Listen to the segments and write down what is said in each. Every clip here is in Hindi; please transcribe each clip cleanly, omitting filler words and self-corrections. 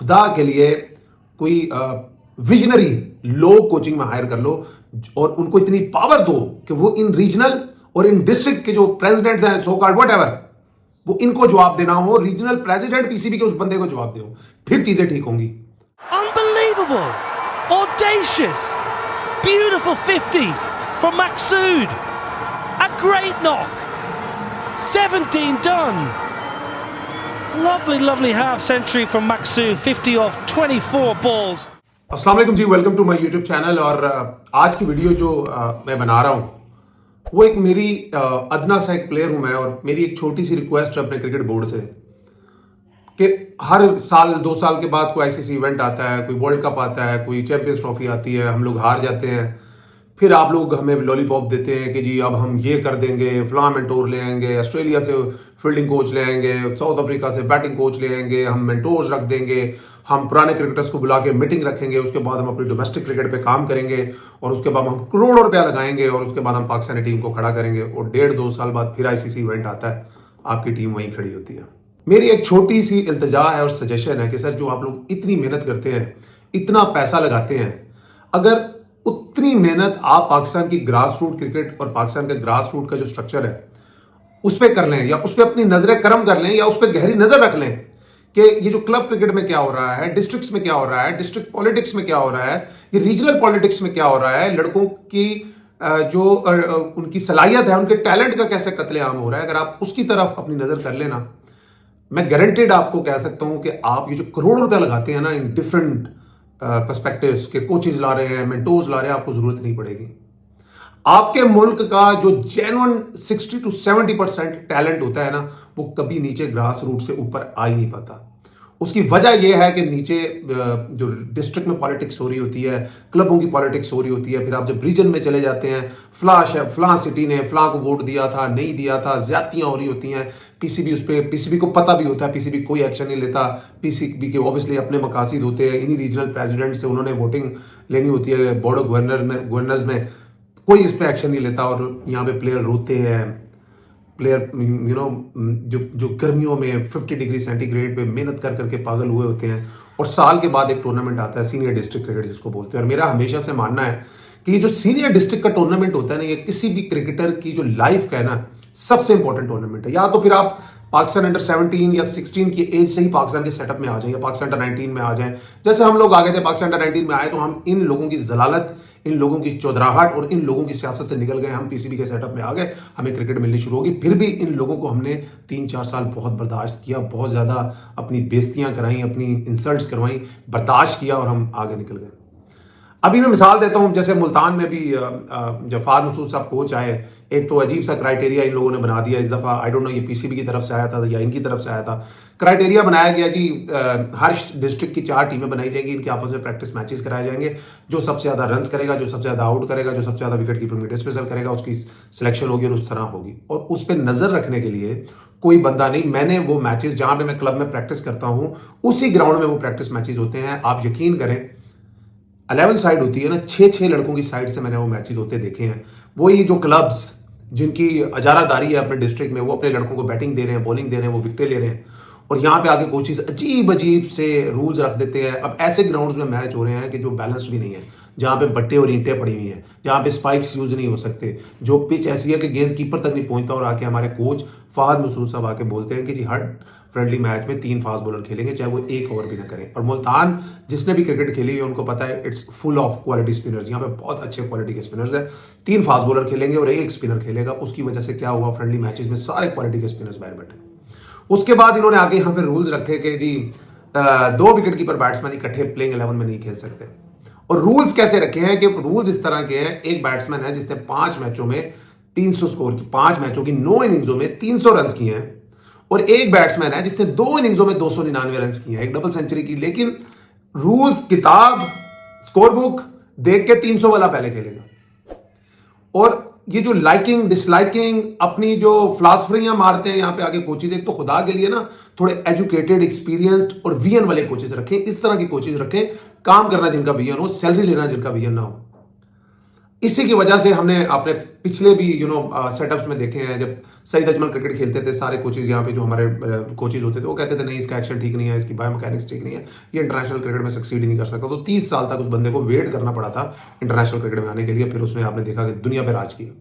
खुदा के लिए कोई विजनरी लोग कोचिंग में हायर कर लो और उनको इतनी पावर दो कि वो इन रीजनल और इन डिस्ट्रिक्ट के जो प्रेसिडेंट्स हैं, सो कॉल्ड व्हाटएवर, वो इनको जवाब देना हो, रीजनल प्रेसिडेंट पीसीबी के उस बंदे को जवाब दो, फिर चीजें ठीक होंगी। Unbelievable, audacious, beautiful 50 from Maqsood, a great knock, 17 done, lovely half century from Maqsood, 50 off 24 balls। अस्सलाम वालेकुम जी, welcome to my YouTube channel. और आज की वीडियो जो मैं बना रहा हूँ वो एक मेरी अदना सा एक प्लेयर हूं मैं, और मेरी एक छोटी सी रिक्वेस्ट है अपने क्रिकेट बोर्ड से कि हर साल 2 साल के बाद कोई आईसीसी इवेंट आता है, कोई वर्ल्ड कप आता है, कोई चैंपियंस ट्रॉफी आती है, हम लोग हार जाते हैं, फिर आप लोग हमें लॉलीपॉप देते हैं कि जी अब हम ये कर देंगे, फ्लां मेंटोर ले आएंगे, ऑस्ट्रेलिया से फील्डिंग कोच ले आएंगे, साउथ अफ्रीका से बैटिंग कोच ले आएंगे, हम मेंटोर्स रख देंगे, हम पुराने क्रिकेटर्स को बुला के मीटिंग रखेंगे, उसके बाद हम अपनी डोमेस्टिक क्रिकेट पे काम करेंगे और उसके बाद हम करोड़ों रुपया लगाएंगे और उसके बाद हम पाकिस्तानी टीम को खड़ा करेंगे और 1.5-2 साल बाद फिर आईसीसी इवेंट आता है, आपकी टीम वहीं खड़ी होती है। मेरी एक छोटी सी इल्तिजा है और सजेशन है कि सर जो आप लोग इतनी मेहनत करते हैं, इतना पैसा लगाते हैं, अगर उतनी मेहनत आप पाकिस्तान की ग्रास रूट क्रिकेट और पाकिस्तान का ग्रास रूट का जो स्ट्रक्चर है उस पर कर लें, या उस पर अपनी नजरें करम कर लें, या उस पर गहरी नजर रख लें कि ये जो क्लब क्रिकेट में क्या हो रहा है, डिस्ट्रिक्ट्स में क्या हो रहा है, डिस्ट्रिक्ट पॉलिटिक्स में क्या हो रहा है, ये रीजनल पॉलिटिक्स में क्या हो रहा है, लड़कों की जो उनकी सलाहियत है, उनके टैलेंट का कैसे कत्लेआम हो रहा है, अगर आप उसकी तरफ अपनी नजर कर लेना, मैं गारंटेड आपको कह सकता हूं कि आप ये जो करोड़ों रुपया लगाते हैं ना इन डिफरेंट पर्सपेक्टिव्स के, कोचेज ला रहे हैं, मेंटोर्स ला रहे हैं, आपको जरूरत नहीं पड़ेगी। आपके मुल्क का जो जेन्युइन 60 to 70% टैलेंट होता है ना, वो कभी नीचे ग्रास रूट से ऊपर आ ही नहीं पाता। उसकी वजह यह है कि नीचे जो डिस्ट्रिक्ट में पॉलिटिक्स हो रही होती है, क्लबों की पॉलिटिक्स हो रही होती है, फिर आप जब रीजन में चले जाते हैं, फलां सिटी ने फलां को वोट दिया था, नहीं दिया था, ज्यादतियां हो रही होती हैं, पीसीबी को पता भी होता है, पीसीबी कोई एक्शन नहीं लेता, पीसीबी के ऑब्वियसली अपने मकासद होते हैं, इन्हीं रीजनल प्रेसिडेंट से उन्होंने वोटिंग लेनी होती है, बोर्ड ऑफ गवर्नर्स में कोई इस पर एक्शन नहीं लेता और यहाँ पे प्लेयर रोते हैं, प्लेयर जो गर्मियों में 50 डिग्री सेंटीग्रेड पे मेहनत कर करके पागल हुए होते हैं, और साल के बाद एक टूर्नामेंट आता है सीनियर डिस्ट्रिक्ट क्रिकेट जिसको बोलते हैं। और मेरा हमेशा से मानना है कि ये जो सीनियर डिस्ट्रिक्ट का टूर्नामेंट होता है ना, ये किसी भी क्रिकेटर की जो लाइफ का है ना सबसे इंपॉर्टेंट टूर्नामेंट है। या तो फिर आप पाकिस्तान अंडर 17 या 16 की एज से ही पाकिस्तान के सेटअप में आ जाए, या पाकिस्तान अंडर 19 में आ जाए, जैसे हम लोग आ गए थे पाकिस्तान अंडर 19 में आए, तो हम इन लोगों की जलालत, इन लोगों की चौधराहट और इन लोगों की सियासत से निकल गए, हम पीसीबी के सेटअप में आ गए, हमें क्रिकेट मिलनी शुरू होगी। फिर भी इन लोगों को हमने 3-4 साल बहुत बर्दाश्त किया, बहुत ज्यादा अपनी बेइज्जतियां कराई, अपनी इंसल्ट्स करवाई, बर्दाश्त किया और हम आगे निकल गए। अभी मैं मिसाल देता हूं, जैसे मुल्तान में भी जब फाद मसूद साहब कोच आए, एक तो अजीब सा क्राइटेरिया इन लोगों ने बना दिया इस दफा, आई डोंट नो ये पीसीबी की तरफ से आया था या इनकी तरफ से आया था। क्राइटेरिया बनाया गया जी, हर डिस्ट्रिक्ट की 4 टीमें बनाई जाएंगी, इनके आपस में प्रैक्टिस मैचेस कराए जाएंगे, जो सबसे ज्यादा रन्स करेगा, जो सबसे ज्यादा आउट करेगा, जो सबसे ज्यादा विकेट कीपर में डिस्मिसल करेगा, उसकी सिलेक्शन होगी और उस तरह होगी। और उस पर नजर रखने के लिए कोई बंदा नहीं, मैंने वो मैचेस जहां पे मैं क्लब में प्रैक्टिस करता हूं उसी ग्राउंड में वो प्रैक्टिस मैचेस होते हैं। आप यकीन करें 11 साइड होती है ना, 6-6 लड़कों की साइड से मैंने वो मैचेस होते देखे हैं। वो ये जो क्लब्स जिनकी अजारादारी है अपने डिस्ट्रिक्ट में, वो अपने लड़कों को बैटिंग दे रहे हैं, बॉलिंग दे रहे हैं, वो विकेटें ले रहे हैं, और यहाँ पे आके कोचेस अजीब अजीब से रूल्स रख देते हैं। अब ऐसे ग्राउंड्स में मैच हो रहे हैं कि जो बैलेंस भी नहीं है, जहाँ पे बट्टे और ईंटें पड़ी हुई हैं, जहाँ पे स्पाइक्स यूज नहीं हो सकते, जो पिच ऐसी है कि गेंद कीपर तक नहीं पहुंचता, और आके हमारे कोच फहद मसूद साहब आके बोलते हैं कि जी हर फ्रेंडली मैच में 3 फास्ट बॉलर खेलेंगे, चाहे वो 1 ओवर भी ना करें। और मुल्तान जिसने भी क्रिकेट खेली है उनको पता है it's full of quality spinners, यहाँ पे बहुत अच्छे क्वालिटी के स्पिनर्स हैं। 3 फास्ट बॉलर खेलेंगे और 1 स्पिनर खेलेगा। उसकी वजह से क्या हुआ, फ्रेंडली मैचेस में सारे क्वालिटी के स्पिनर्स बाहर बैठे। उसके बाद इन्होंने आगे यहाँ पे रूल्स रखे कि जी 2 विकेट कीपर बैट्समैन इकट्ठे प्लेइंग 11 में नहीं खेल सकते। और रूल्स कैसे रखे हैं कि रूल्स इस तरह के हैं, एक बैट्समैन है जिसने 5 मैचों में 300 स्कोर की, 5 मैचों की 9 इनिंग्सों में 300 रन किए हैं, और एक बैट्समैन है जिसने 2 इनिंग्सों में 299 रन किए हैं, एक डबल सेंचुरी की। लेकिन रूल्स, किताब, स्कोर बुक देख के 300 वाला पहले खेलेगा। और ये जो लाइकिंग डिसलाइकिंग अपनी जो फिलॉसफियां मारते हैं यहाँ पे आगे कोचेज, एक तो खुदा के लिए ना थोड़े एजुकेटेड, एक्सपीरियंस्ड और विजन वाले कोचेज रखें, इस तरह के कोचेज रखें, काम करना जिनका विजन हो, सैलरी लेना जिनका विजन ना हो। इसी की वजह से हमने अपने पिछले भी सेटअप्स में देखे हैं, जब सईद अजमल क्रिकेट खेलते थे, सारे कोचेज यहाँ पे जो हमारे कोचेज होते थे वो कहते थे नहीं इसका एक्शन ठीक नहीं है, इसकी बायोमैकेनिक्स ठीक नहीं है, ये इंटरनेशनल क्रिकेट में सक्सीड ही नहीं कर सकता। तो 30 साल तक उस बंदे को वेट करना पड़ा था इंटरनेशनल क्रिकेट में आने के लिए, फिर उसने आपने देखा कि दुनिया पर राज किया।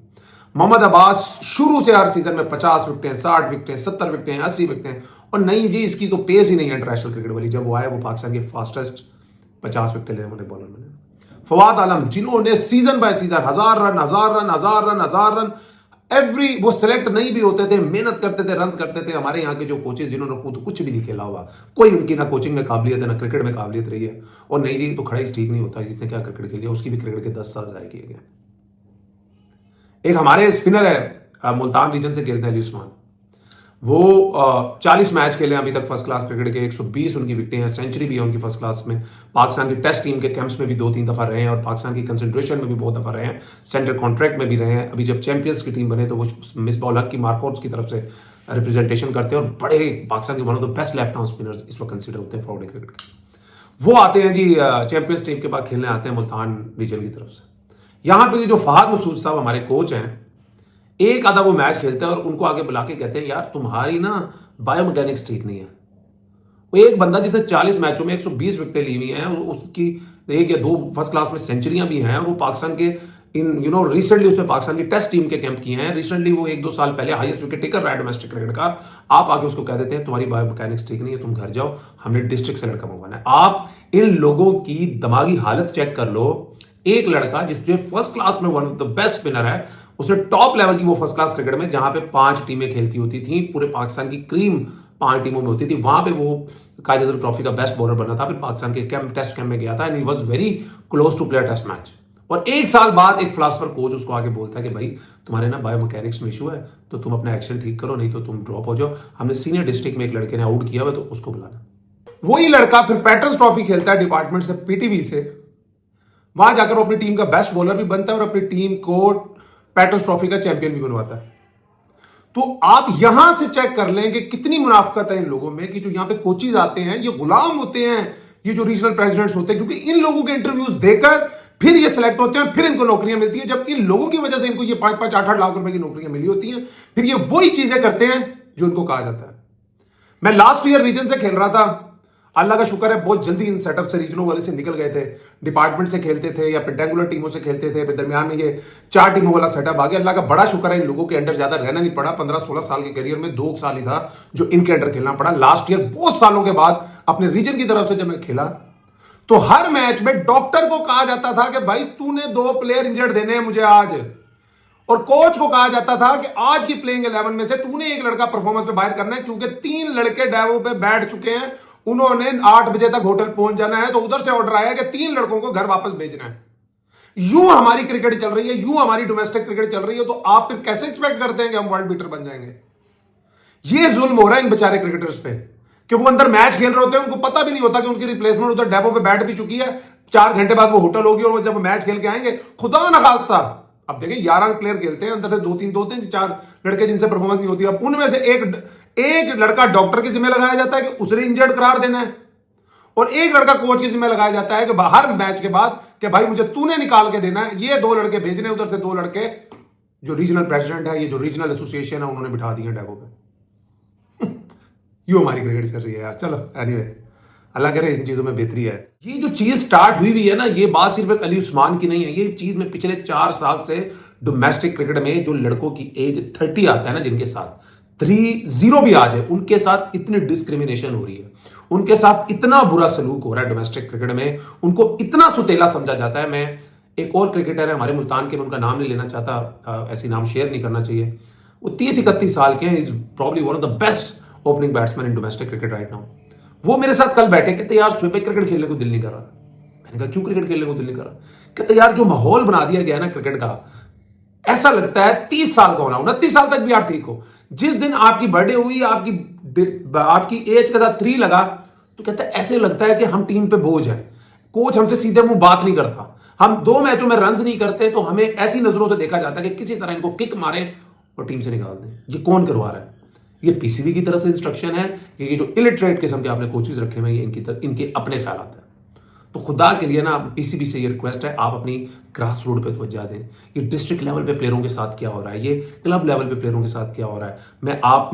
मोहम्मद अब्बास शुरू से हर सीजन में 50 विकेटें, 60 विकेटें, 70 विकेटें, 80 विकेटें, और नहीं जी इसकी तो पेस ही नहीं है इंटरनेशनल क्रिकेट वाली। जब वो आए वो पाकिस्तान के फास्टेस्ट 50 विकेट लेने वाले बॉलर बने। फवाद आलम, जिन्होंने season by season 1000 run every, वो सिलेक्ट नहीं भी होते थे, मेहनत करते थे, रन्स करते थे। हमारे यहाँ के जो कोचेज जिन्होंने खुद कुछ भी नहीं खेला हुआ, कोई उनकी ना कोचिंग में काबिलियत है ना क्रिकेट में काबिलियत रही है, और नहीं जी तो खड़ा ही ठीक नहीं होता, जिसने क्या क्रिकेट खेल लिया उसकी भी क्रिकेट के 10 साल जाए किए गए। एक हमारे स्पिनर है मुल्तान रीजन से खेलते हैं अली उस्मान, वो 40 मैच खेले अभी तक फर्स्ट क्लास क्रिकेट के, 120 उनकी विकेटें हैं, सेंचुरी भी है उनकी फर्स्ट क्लास में। पाकिस्तान की टेस्ट टीम के कैंप्स में भी 2-3 दफा रहे हैं, और पाकिस्तान की कंसंट्रेशन में भी बहुत दफा रहे हैं, सेंट्रल कॉन्ट्रैक्ट में भी रहे हैं। अभी जब चैंपियंस की टीम बने तो वो मिसबाह उल हक की मारफोर्स की तरफ से रिप्रेजेंटेशन करते हैं, और बड़े पाकिस्तान के one of the best left arm spinners इस वक्त कंसिडर होते हैं फॉरवर्ड क्रिकेट के। वो आते हैं जी चैंपियंस टीम के बाद खेलने आते हैं मुल्तान रीजन की तरफ से। यहाँ पे जो फहाद मसूद साहब हमारे कोच हैं, एक आधा वो मैच खेलते हैं और उनको आगे बुला के कहते हैं यार तुम्हारी ना बायोमैकेनिक्स ठीक नहीं है। वो एक बंदा जिसने 40 मैचों में 120 विकेटें ली हुई हैं, उसकी 1 या 2 फर्स्ट क्लास में सेंचुरियां भी हैं, वो पाकिस्तान के रिसेंटली उसने पाकिस्तान की टेस्ट टीम के कैंप किए हैं, रिसेंटली वो 1-2 साल पहले हाईएस्ट विकेट टेकर रहा है डोमेस्टिक क्रिकेट का। आप आके उसको कह देते हैं तुम्हारी बायोमैकेनिक्स ठीक नहीं है, तुम घर जाओ, हमने डिस्ट्रिक्ट से लड़का मंगवाना है। आप इन लोगों की दिमागी हालत चेक कर लो। एक लड़का जिसके फर्स्ट क्लास में one of the best spinner है, उसने टॉप लेवल की वो फर्स्ट क्लास क्रिकेट में जहां पे 5 टीमें खेलती होती थी, पूरे पाकिस्तान की क्रीम 5 टीमों में होती थी, वहां पे वो कायद अजम ट्रॉफी का बेस्ट बॉलर बना था। फिर पाकिस्तान के टेस्ट कैंप में गया था and he was very close to play test match. और 1 साल बाद एक फिलॉसफर कोच उसको आगे बोलता है कि भाई तुम्हारे ना बायोमैकेनिक्स में इशू है, तो तुम अपना एक्शन ठीक करो, नहीं तो तुम ड्रॉप हो जाओ। हमने सीनियर डिस्ट्रिक्ट में एक लड़के ने आउट किया हुआ, तो उसको बुलाना। वही लड़का फिर पैटर्न्स ट्रॉफी खेलता है डिपार्टमेंट से, पीटीवी से, वहां जाकर वो अपनी टीम का बेस्ट बॉलर भी बनता है और अपनी टीम को पैटर्न्स ट्रॉफी का चैंपियन भी बनवाता है। तो आप यहां से चेक कर लें कि कितनी मुनाफकत है इन लोगों में, कि जो यहां पे कोचेज आते हैं ये गुलाम होते हैं, ये जो रीजनल प्रेसिडेंट्स होते हैं, क्योंकि इन लोगों के इंटरव्यूज देकर फिर ये सिलेक्ट होते हैं, फिर इनको नौकरियां मिलती है। जब इन लोगों की वजह से इनको ये 5-5, 8-8 लाख रुपए की नौकरियां मिली होती हैं, फिर ये वही चीजें करते हैं जो इनको कहा जाता है। मैं लास्ट ईयर रीजन से खेल रहा था, अल्लाह का शुक्र है बहुत जल्दी इन सेटअप से रीजनल वाले से निकल गए थे, डिपार्टमेंट से खेलते थे या पेंटेंगुलर टीमों से खेलते थे, फिर दरमियान में ये 4 टीमों वाला सेटअप आ गया। अल्लाह का बड़ा शुक्र है इन लोगों के अंडर ज्यादा रहना नहीं पड़ा। 15-16 साल के करियर में 2 साल ही था जो इनके अंडर खेलना पड़ा। लास्ट ईयर बहुत सालों के बाद अपने रीजन की तरफ से जब मैं खेला, तो हर मैच में डॉक्टर को कहा जाता था कि भाई तूने 2 प्लेयर इंजर्ड देने हैं मुझे आज, और कोच को कहा जाता था कि आज की प्लेइंग 11 में से तूने एक लड़का परफॉर्मेंस पे बाहर करना है, क्योंकि 3 लड़के डेवो पे बैठ चुके हैं, उन्होंने 8 बजे तक होटल पहुंच जाना है, तो उधर से ऑर्डर आया कि 3 लड़कों को घर वापस भेजना है। यूं हमारी क्रिकेट चल रही है, यूं हमारी डोमेस्टिक क्रिकेट चल रही है, तो आप फिर कैसे एक्सपेक्ट करते हैं कि हम वर्ल्ड बीटर बन जाएंगे? ये जुल्म हो रहा है इन बेचारे क्रिकेटर्स पे कि वो अंदर मैच खेल रहे होते हैं, उनको पता भी नहीं होता कि उनकी रिप्लेसमेंट उधर डेपो पे बैठ भी चुकी है, 4 घंटे बाद वो होटल होगी, और जब मैच खेल के आएंगे खुदा ना खास्ता, अब देखिए 11 प्लेयर खेलते हैं, अंदर से 2-3 होते हैं, 4 लड़के जिनसे परफॉर्मेंस नहीं होती। अब उनमें से एक लड़का डॉक्टर के जिम्मे लगाया जाता है कि उसने इंजर्ड करार देना है, और एक लड़का कोच के जिम्मे लगाया जाता है कि हर मैच के बाद कि भाई मुझे तूने निकाल के देना है। ये 2 लड़के भेजने, उधर से 2 लड़के जो रीजनल प्रेसिडेंट है, ये जो रीजनल एसोसिएशन है, उन्होंने बिठा दिए डेपो पे। यूं हमारी क्रिकेट चल रही है यार। चलो एनीवे, अल्लाह करे इन चीजों में बेहतरी है। ये जो चीज स्टार्ट हुई है ना, ये बात सिर्फ एक अली उस्मान की नहीं है, ये चीज में पिछले 4 साल से डोमेस्टिक क्रिकेट में जो लड़कों की एज 30 आता है ना, जिनके साथ 30 भी आ जाए, उनके साथ इतनी डिस्क्रिमिनेशन हो रही है, उनके साथ इतना बुरा सलूक हो रहा है डोमेस्टिक क्रिकेट में, उनको इतना सुतेला समझा जाता है। मैं एक और क्रिकेटर है हमारे मुल्तान के, मैं उनका नाम नहीं लेना चाहता, ऐसी नाम शेयर नहीं करना चाहिए, वो 30-31 साल के हैं, is probably one of the best opening batsman in domestic cricket right now. वो मेरे साथ कल बैठे, कहते यार स्विप क्रिकेट खेलने को दिल नहीं कर रहा। मैंने कहा क्यों क्रिकेट खेलने को दिल नहीं कर रहा? कहते यार जो माहौल बना दिया गया है ना क्रिकेट का, ऐसा लगता है 30 साल का होना, 29 साल तक भी आप ठीक हो, जिस दिन आपकी बर्थडे हुई, आपकी एज के साथ 3 लगा, तो कहता है ऐसे लगता है कि हम टीम पे बोझ है, कोच हमसे सीधे मुंह बात नहीं करता, हम 2 मैचों में रन नहीं करते, तो हमें ऐसी नजरों से देखा जाता है कि किसी तरह इनको किक मारे और टीम से निकाल दें। ये कौन करवा रहा है? ये पीसीबी की तरफ से इंस्ट्रक्शन है कि ये जो इलिटरेट किस्म के आपने कोचेज रखे हुए हैं, इनके अपने ख्याल है। तो खुदा के लिए ना पीसीबी से ये रिक्वेस्ट है, आप अपनी ग्रास रूट पे तवज्जो दें। ये डिस्ट्रिक्ट लेवल पे प्लेयरों के साथ क्या हो रहा है, ये क्लब लेवल पे प्लेयरों के साथ क्या हो रहा है।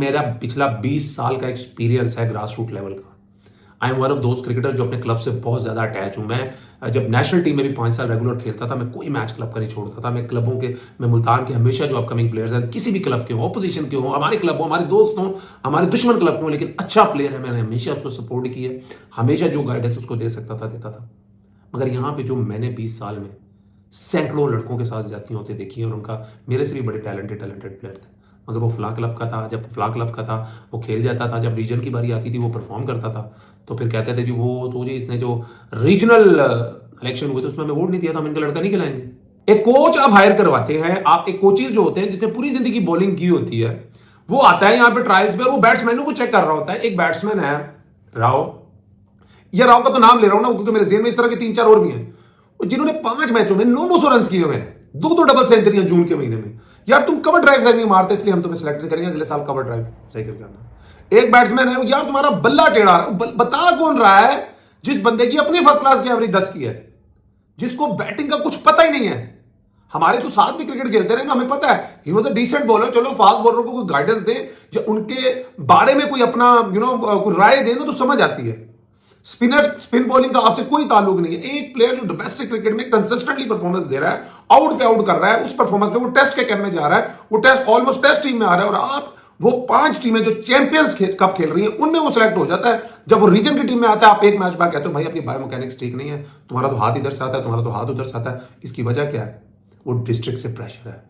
मेरा पिछला 20 साल का एक्सपीरियंस है ग्रास रूट लेवल का। I am one of those cricketer जो अपने क्लब से बहुत ज्यादा अटैच हूं। मैं जब नेशनल टीम में भी 5 साल रेगुलर खेलता था, मैं कोई मैच क्लब का नहीं छोड़ता था। मैं मुल्तान के हमेशा जो अपकमिंग प्लेयर्स हैं, किसी भी क्लब के हो, ऑपोजिशन के हो, हमारे क्लब हो, हमारे दोस्त हो, हमारे दुश्मन क्लब के हो, लेकिन अच्छा प्लेयर है, मैंने हमेशा उसको सपोर्ट किया, हमेशा जो गाइडेंस उसको दे सकता था देता था। मगर यहाँ पे जो मैंने 20 साल में सैकड़ों लड़कों के साथ जातियां होते देखी और उनका मेरे से भी बड़े टैलेंटेड प्लेयर थे, मगर वो फला क्लब का था। जब फला क्लब का था वो खेल जाता था, जब रीजन की बारी आती थी वो परफॉर्म करता था, तो फिर कहते थे जी वो तो जी इसने जो रीजनल इलेक्शन हुए थे उसमें हमें वोट नहीं दिया था, हम इनका लड़का नहीं खिलाएंगे। एक कोच आप हायर करवाते हैं, आप एक कोचेज जो होते हैं जिसने पूरी जिंदगी बॉलिंग की होती है, वो आता है यहाँ पे ट्रायल्स पे, वो बैट्समैनों को चेक कर रहा होता है। एक बैट्समैन है राव, या राव का तो नाम ले रहा हूं ना क्योंकि मेरे जेहन में इस तरह के 3-4 और भी हैं जिन्होंने 5 मैचों में 900 रन किए हुए हैं, 2 डबल सेंचुरियां जून के महीने में। यार तुम कवर ड्राइव सही नहीं मारते, इसलिए हम तुम्हें सिलेक्ट करेंगे, अगले साल कवर ड्राइव सही करके आना। एक बैट्समैन है यार तुम्हारा बल्ला टेढ़ा बता कौन रहा है, जिस बंदे की अपनी फर्स्ट क्लास की एवरेज 10 की है, जिसको बैटिंग का कुछ पता ही नहीं है। हमारे तो साथ भी क्रिकेट खेलते रहे ना, हमें पता है he was a decent bowler. चलो फास्ट बॉलर को कोई गाइडेंस दे, जो उनके बारे में कोई अपना कोई राय दे ना तो समझ आती है। स्पिन बॉलिंग का आपसे कोई ताल्लुक नहीं है। एक प्लेयर जो डोमेस्टिक क्रिकेट में कंसिस्टेंटली परफॉर्मेंस दे रहा है, आउट पे आउट कर रहा है, उस परफॉर्मेंस पे वो टेस्ट के कैंप में जा रहा है, वो टेस्ट ऑलमोस्ट टेस्ट टीम में आ रहा है, और आप वो 5 टीमें जो चैंपियंस कप खेल रही हैं उनमें वो सिलेक्ट हो जाता है। जब वो रीजन की टीम में आता है, आप एक मैच बाद कहते हो भाई अपनी बायोमैकेनिक्स ठीक नहीं है, तुम्हारा तो हाथ इधर से आता है, तुम्हारा तो हाथ उधर से आता है। इसकी वजह क्या है? वो डिस्ट्रिक्ट से प्रेशर है।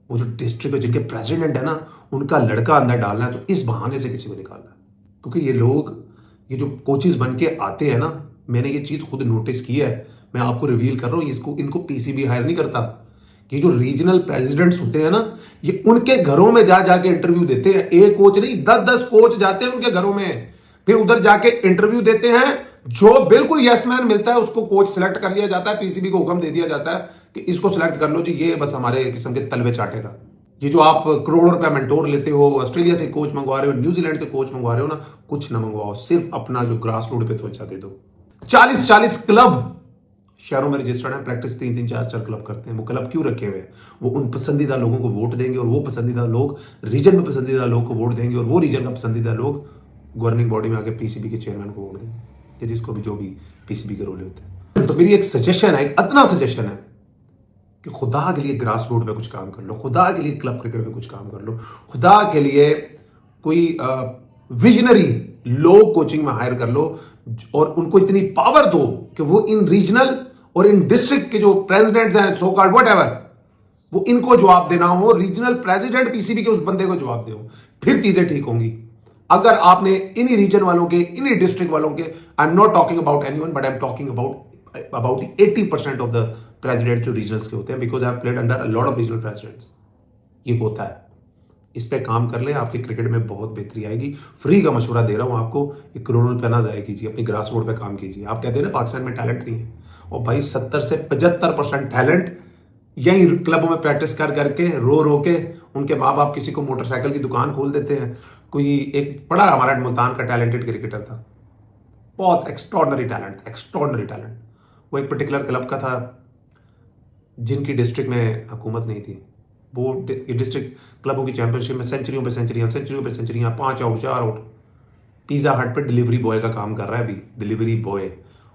वो जो डिस्ट्रिक्ट जिनके प्रेसिडेंट है ना, उनका लड़का अंदर डालना है, तो इस बहाने से किसी को निकालना है। क्योंकि ये लोग, ये जो कोचेस बन के आते हैं ना, मैंने ये चीज खुद नोटिस की है, मैं आपको रिवील कर रहा हूं, इनको पीसीबी हायर नहीं करता। ये जो रीजनल प्रेसिडेंट्स होते हैं ना, ये उनके घरों में जा जाके इंटरव्यू देते हैं। एक कोच नहीं, 10-10 कोच जाते हैं उनके घरों में, फिर उधर जाके इंटरव्यू देते हैं। जो बिल्कुल यस मैन मिलता है उसको कोच सिलेक्ट कर लिया जाता है, पीसीबी को हुक्म दे दिया जाता है कि इसको सिलेक्ट कर लो जी, ये बस हमारे किस्म के तलवे चाटेगा। ये जो आप करोड़ों रुपया मेंटोर लेते हो, ऑस्ट्रेलिया से कोच मंगवा रहे हो, न्यूजीलैंड से कोच मंगवा रहे हो ना, कुछ ना मंगवाओ, सिर्फ अपना जो ग्रास रूट पे त्वचा दे दो। 40-40 क्लब शहरों में रजिस्टर्ड है, प्रैक्टिस 3-3, 4-4 क्लब करते हैं। वो क्लब क्यों रखे हुए हैं? वो उन पसंदीदा लोगों को वोट देंगे, और वो पसंदीदा लोग रीजन में पसंदीदा लोग को वोट देंगे, और वो रीजन का पसंदीदा लोग गवर्निंग बॉडी में आके पीसीबी के चेयरमैन को वोट देंगे, या जिसको भी जो भी पीसीबी के रोले होते हैं। तो मेरी एक सजेशन है, एक अदना सजेशन है कि खुदा के लिए ग्रास रूट पे कुछ काम कर लो, खुदा के लिए क्लब क्रिकेट पे कुछ काम कर लो, खुदा के लिए कोई विजनरी लोग कोचिंग में हायर कर लो, और उनको इतनी पावर दो कि वो इन रीजनल और इन डिस्ट्रिक्ट के जो प्रेसिडेंट्स हैं, सो कॉल्ड व्हाटएवर, वो इनको जवाब देना हो, रीजनल प्रेसिडेंट पीसीबी के उस बंदे को जवाब दे, फिर चीजें ठीक होंगी। अगर आपने इन्हीं रीजन वालों के, इन्हीं डिस्ट्रिक्ट वालों के, I am not talking about anyone, but I am talking about the 80% of the president जो रीजनल्स के होते हैं, because I have played under a lot of regional presidents. ये होता है, इस पे काम कर ले, आपके क्रिकेट में बहुत बेहतरी आएगी। फ्री का मशवरा दे रहा हूं आपको, 1 करोड़ रुपया ना जाया कीजिए, अपनी ग्रास रूट पे काम कीजिए। आप कहते हैं ना पाकिस्तान में टैलेंट नहीं है, और भाई 70 से 75% टैलेंट यही क्लबों में प्रैक्टिस कर करके, रो रो के, उनके माँ बाप किसी को मोटरसाइकिल की दुकान खोल देते हैं। कोई एक बड़ा हमारा मुल्तान का टैलेंटेड क्रिकेटर था, बहुत एक्स्ट्रॉर्डनरी टैलेंट। वो एक पर्टिकुलर क्लब का था जिनकी डिस्ट्रिक्ट में हुकूमत नहीं थी। वो डिस्ट्रिक्ट क्लबों की चैंपियनशिप में सेंचुरियों पे सेंचुरियां, 5 आउट 4 आउट। पिज्जा हट पे डिलीवरी बॉय का काम कर रहा है अभी, डिलीवरी बॉय।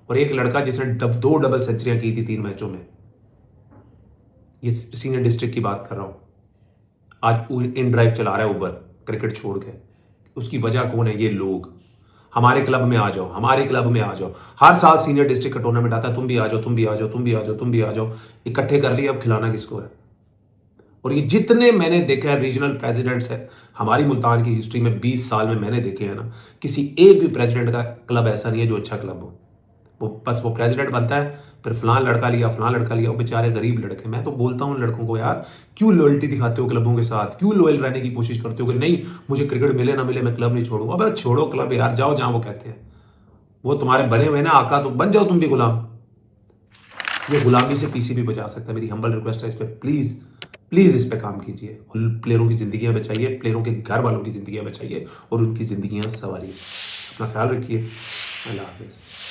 और एक लड़का जिसने 2 डबल सेंचुरियां की थी 3 मैचों में, ये सीनियर डिस्ट्रिक्ट की बात कर रहा हूं, आज इन ड्राइव चला रहा है उबर क्रिकेट छोड़ के। उसकी वजह कौन है? ये लोग। हमारे क्लब में आ जाओ, हमारे क्लब में आ जाओ। हर साल सीनियर डिस्ट्रिक्ट का टूर्नामेंट आता है, तुम भी आ जाओ। इकट्ठे कर लिए, अब खिलाना किसको है? और ये जितने मैंने देखा है रीजनल प्रेसिडेंट्स है हमारी मुल्तान की हिस्ट्री में, 20 साल में मैंने देखे हैं ना, किसी एक भी प्रेसिडेंट का क्लब ऐसा नहीं है जो अच्छा क्लब हो। वो बस वो प्रेसिडेंट बनता है, फिर फलां लड़का लिया, वो बेचारे गरीब लड़के। मैं तो बोलता हूं लड़कों को, यार क्यों लॉयल्टी दिखाते हो क्लबों के साथ, क्यों लॉयल रहने की कोशिश करते हो कि नहीं मुझे क्रिकेट मिले ना मिले मैं क्लब नहीं छोड़ूंगा। अब छोड़ो क्लब यार, जाओ जहां वो कहते हैं। वो तुम्हारे बने हुए ना आका, तो बन जाओ तुम भी गुलाम। ये गुलामी से पीसीबी बचा सकता है। मेरी हम्बल रिक्वेस्ट है, इस पर प्लीज इस पे काम कीजिए, और प्लेयरों की जिंदगियां बचाइए, प्लेयरों के घर वालों की जिंदगियां बचाइए, और उनकी जिंदगियां संवारिए। अपना ख्याल रखिए। अल्लाह हाफिज़।